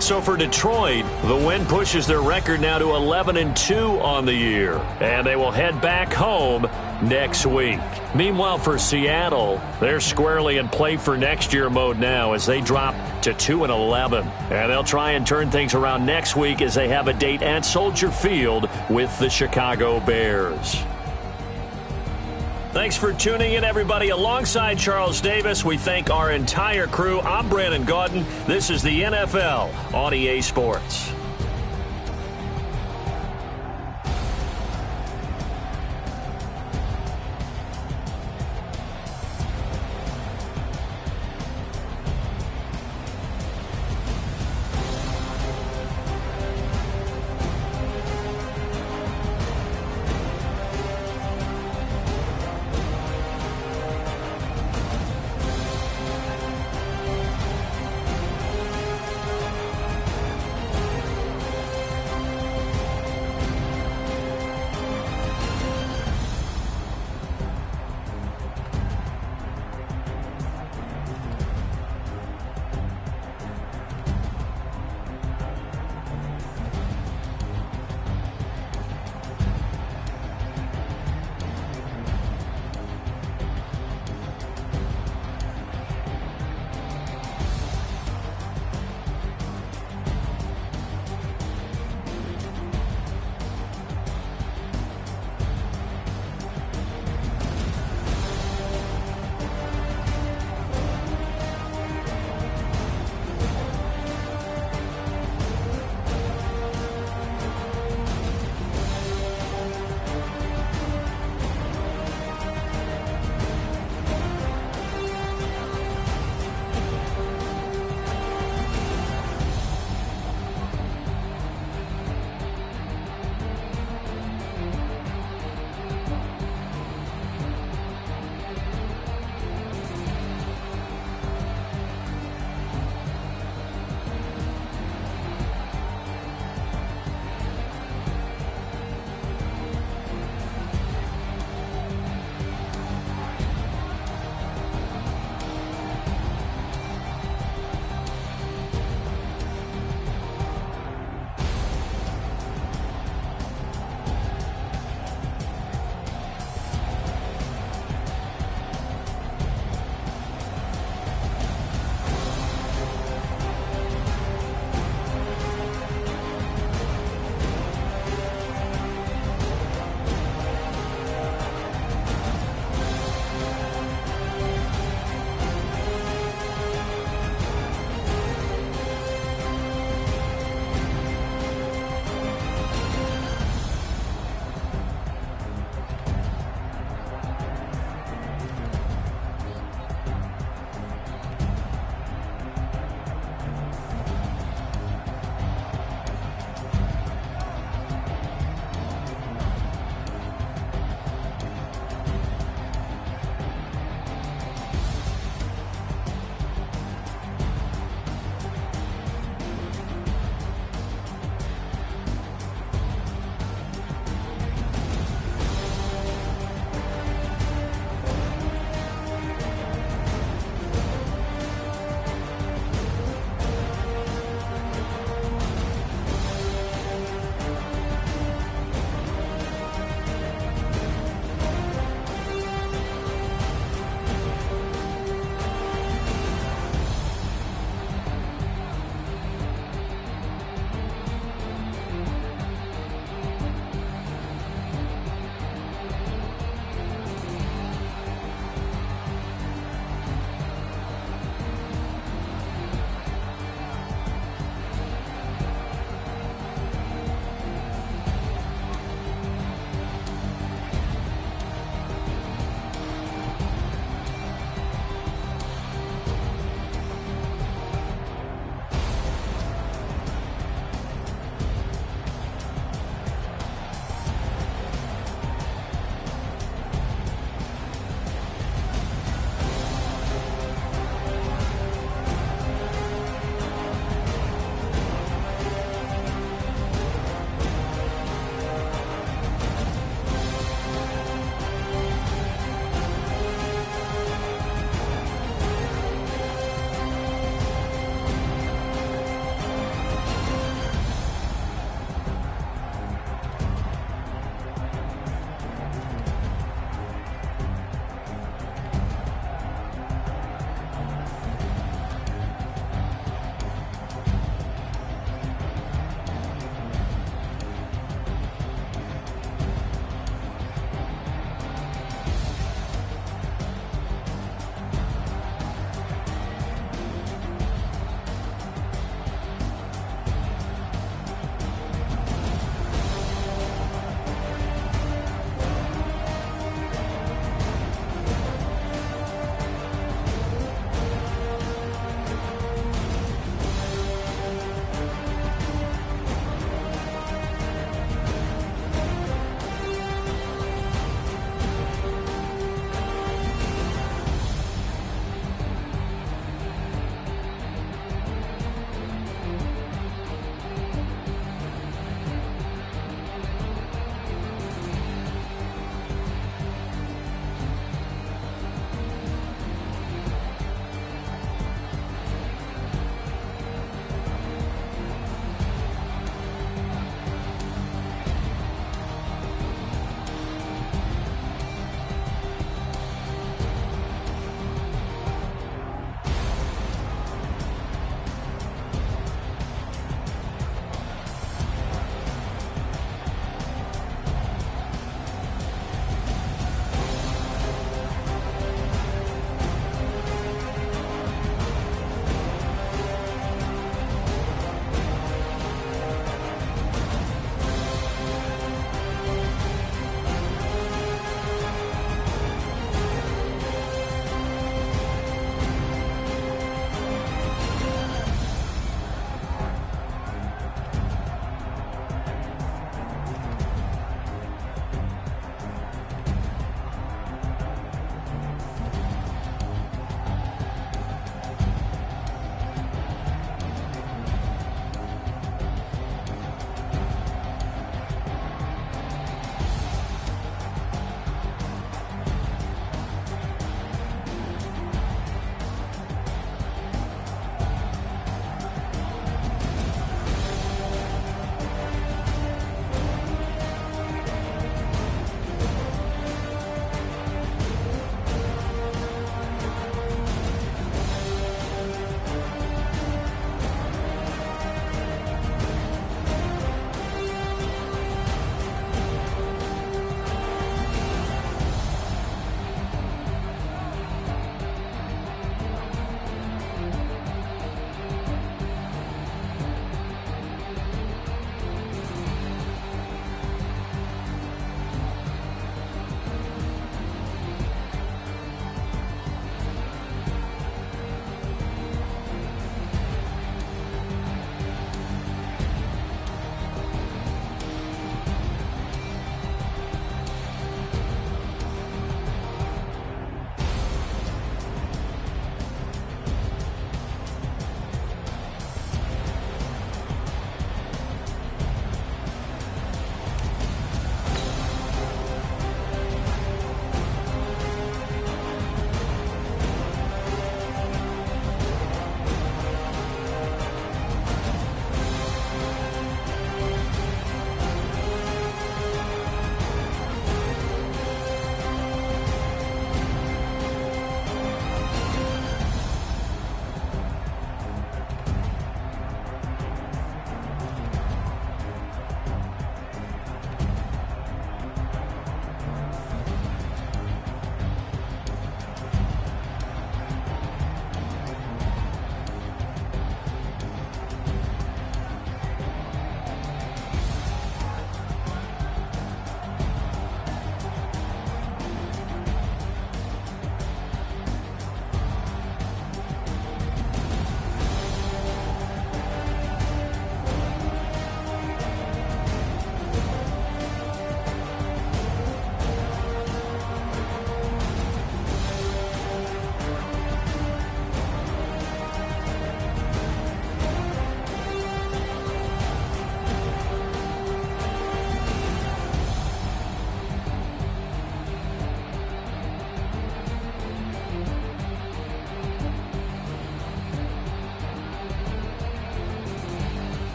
So for Detroit, the win pushes their record now to 11-2 on the year. And they will head back home next week. Meanwhile, for Seattle, they're squarely in play for next year mode now as they drop to 2-11. And they'll try and turn things around next week as they have a date at Soldier Field with the Chicago Bears. Thanks for tuning in, everybody. Alongside Charles Davis, we thank our entire crew. I'm Brandon Gaudin. This is the NFL on EA Sports.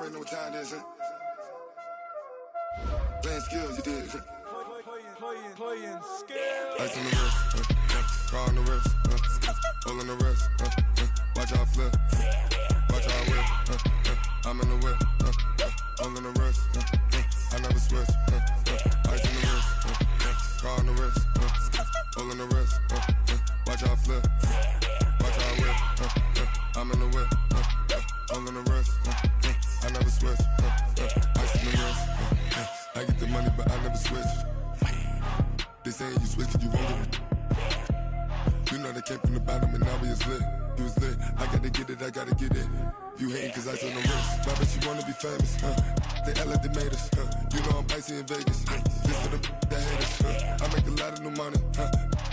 already know what time it is, huh? Playing skills, you did. Playing skills. Ice on the wrist, car on the wrist, hole on the wrist, watch how I flip, watch how I whip, I'm in the whip, hole on the wrist, I never switch, ice on the wrist, car on the wrist, hole on the wrist, watch how I flip, watch how I whip, I'm in the whip, hole on the wrist, I never switch, ice on the wrist, I get the money but I never switch. They saying you switch and you won't get it. You know they came from the bottom and now we is lit. You was lit, I gotta get it, I gotta get it. You hating cause ice on the wrist. Why bet you wanna be famous, huh? They act like they made us, huh? You know I'm icy in Vegas, This for the that hate us, I make a lot of new money,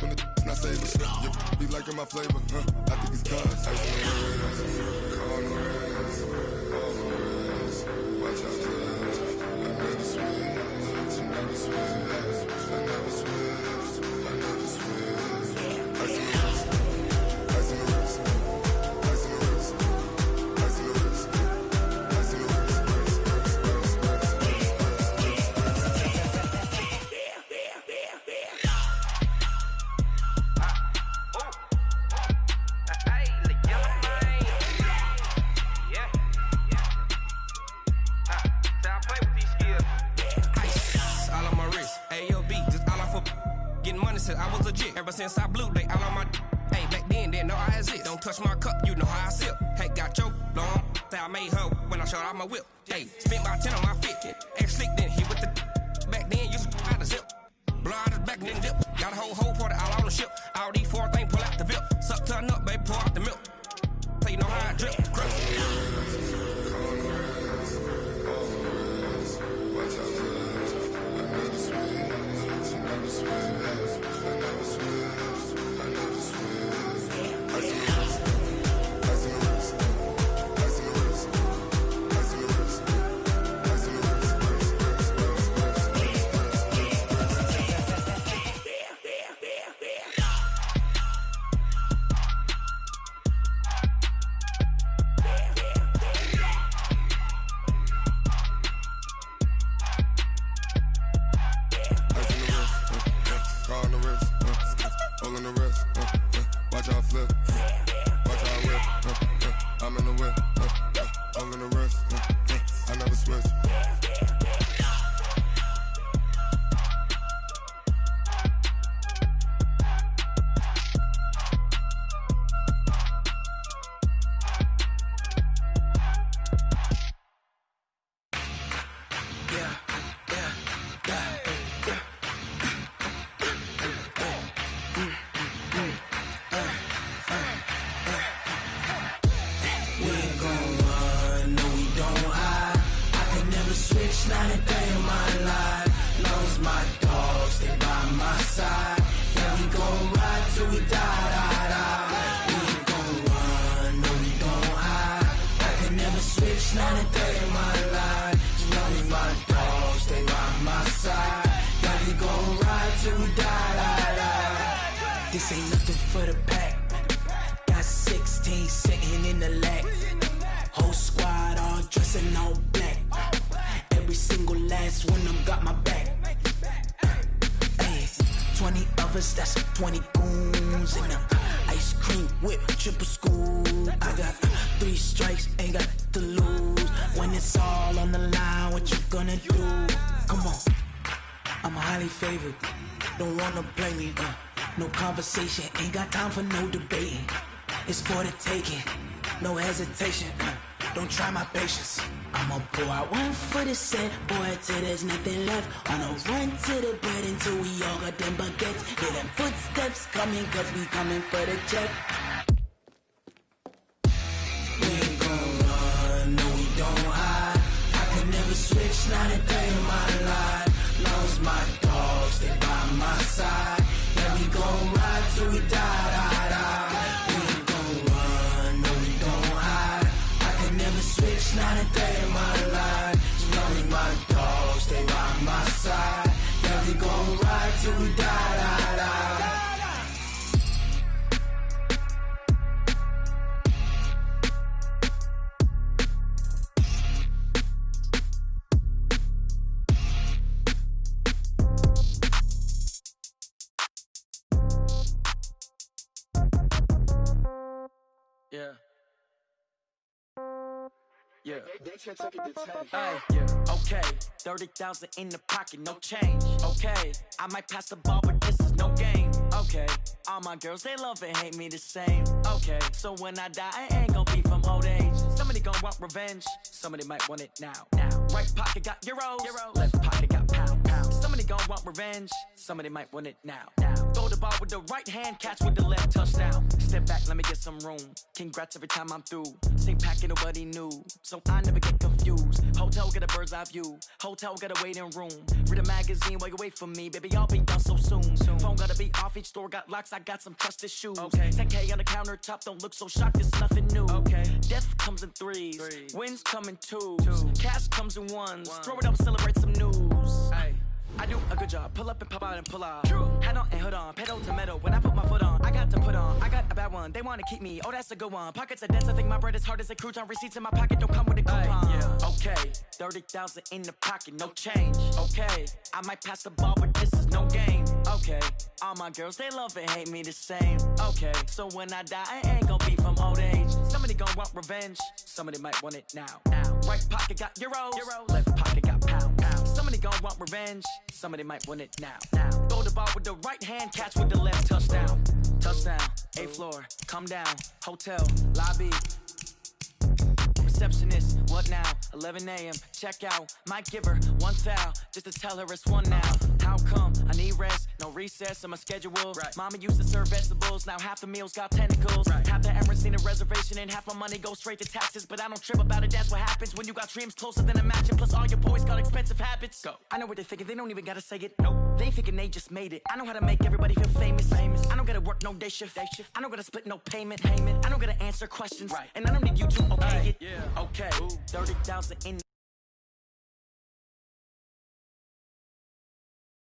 When the not save us, You be liking my flavor, I think it's cause ice on the wrist, on the wrist, on the wrist. Watch out, cuz I never switch, I never switch. I never switch, I never switch. Ice in the wrist, ice in the wrist, ice in the wrist, ice in the wrist, ice in the wrist, I was legit. Ever since I blew, they all on my hey, back then, didn't know I exist. Don't touch my cup, you know how I sip. Hey, got your long, say I made her when I showed out my whip. Hey, spent about 10 on my fit. Ex-slick, then hit with the back then, used to out the zip. Blow out his back, then dip. Got a whole party all on the ship. All these 4 things, pull out the VIP. Suck, turn up, baby, pour out the milk. So you know how I drip. Crush. Watch out, cuz I never switch, I never switch. I never switch, I never switch. Ice in the wrist, ice in the wrist, ice in the wrist, ice in the wrist, ice in the wrist, watch how I flip, watch how I whip, I'm in the whip, all in the wrist, I never switch. Not a day in my life. Long as my dogs stay by my side. Yeah, we gon' ride till we die, die, die. We ain't gon' run, no, we don't hide. I can never switch, not a day in my life. As long as my dogs stay by my side. Yeah, we gon' ride till we die, die, die. This ain't nothing for the pack. Got 16 sitting in the lag. Whole squad all dressing all black. Every single last one of them got my back. Ay, 20 of us, that's 20 goons. And ice cream whip, triple scoop. I got 3 strikes, ain't got to lose. When it's all on the line, what you gonna do? Come on, I'm highly favored. Don't wanna play me, no conversation. Ain't got time for no debating. It's for the taking, no hesitation. Don't try my patience. I'ma pour out one for the set, boy, till there's nothing left. Wanna run to the bread until we all got them baguettes. Hear them footsteps coming, cause we coming for the check. We ain't gon' run, no, we don't hide. I can never switch, not a day in my life. Long as my dogs stay by my side. Yeah, we gon' ride till we die, die, die. We ain't gon' run, no, we don't hide. I can never switch, not a day in my life. As long as my dogs stay by my side. Yeah, we gon' ride till we die, die, die. Yeah. Hey, yeah. Okay, 30,000 in the pocket, no change. Okay, I might pass the ball, but this is no game. Okay, all my girls, they love and hate me the same. Okay, so when I die, I ain't gonna be from old age. Somebody gon' want revenge, somebody might want it now. Right pocket got euros, left pocket got pound. Somebody gon' want revenge, somebody might want it now. Throw the ball with the right hand, catch with the left, touchdown. Step back, let me get some room. Congrats every time I'm through. Same packet, nobody knew, so I never get confused. Hotel get a bird's eye view, hotel get a waiting room. Read a magazine while you wait for me, baby, I'll be done so soon. Phone gotta be off, each store got locks, I got some trusted shoes. 10K on the countertop, don't look so shocked, it's nothing new. Death comes in threes, wins come in twos, cash comes in ones. Throw it up, celebrate some news. I do a good job, pull up and pop out and pull out. Head on and hood on, pedal to metal. When I put my foot on, I got to put on. I got a bad one, they wanna keep me, oh that's a good one. Pockets are dense, I think my bread is hard as a crouton. Receipts in my pocket don't come with a coupon. Okay, 30,000 in the pocket, no change. Okay, I might pass the ball, but this is no game. Okay, all my girls, they love and hate me the same. Okay, so when I die, I ain't gon' be from old age. Somebody gon' want revenge, somebody might want it now. Right pocket got euros, left pocket got pound. Somebody gon' want revenge, somebody might want it now. Throw the ball with the right hand, catch with the left, touchdown. Touchdown, 8th floor, come down, hotel, lobby. Receptionist, what now? 11 a.m. check out. Might give her one foul just to tell her it's one now. How come? I need rest, no recess in my schedule. Mama used to serve vegetables, now half the meals got tentacles. Half the errands need a reservation and half my money goes straight to taxes. But I don't trip about it, that's what happens when you got dreams closer than a mansion. Plus all your boys got expensive habits. I know what they're thinking, they don't even gotta say it. Nope, they ain't thinking they just made it. I know how to make everybody feel famous. I don't gotta work no day shift. I don't gotta split no payment. I don't gotta answer questions, and I don't need you to okay it. Okay, 30,000 in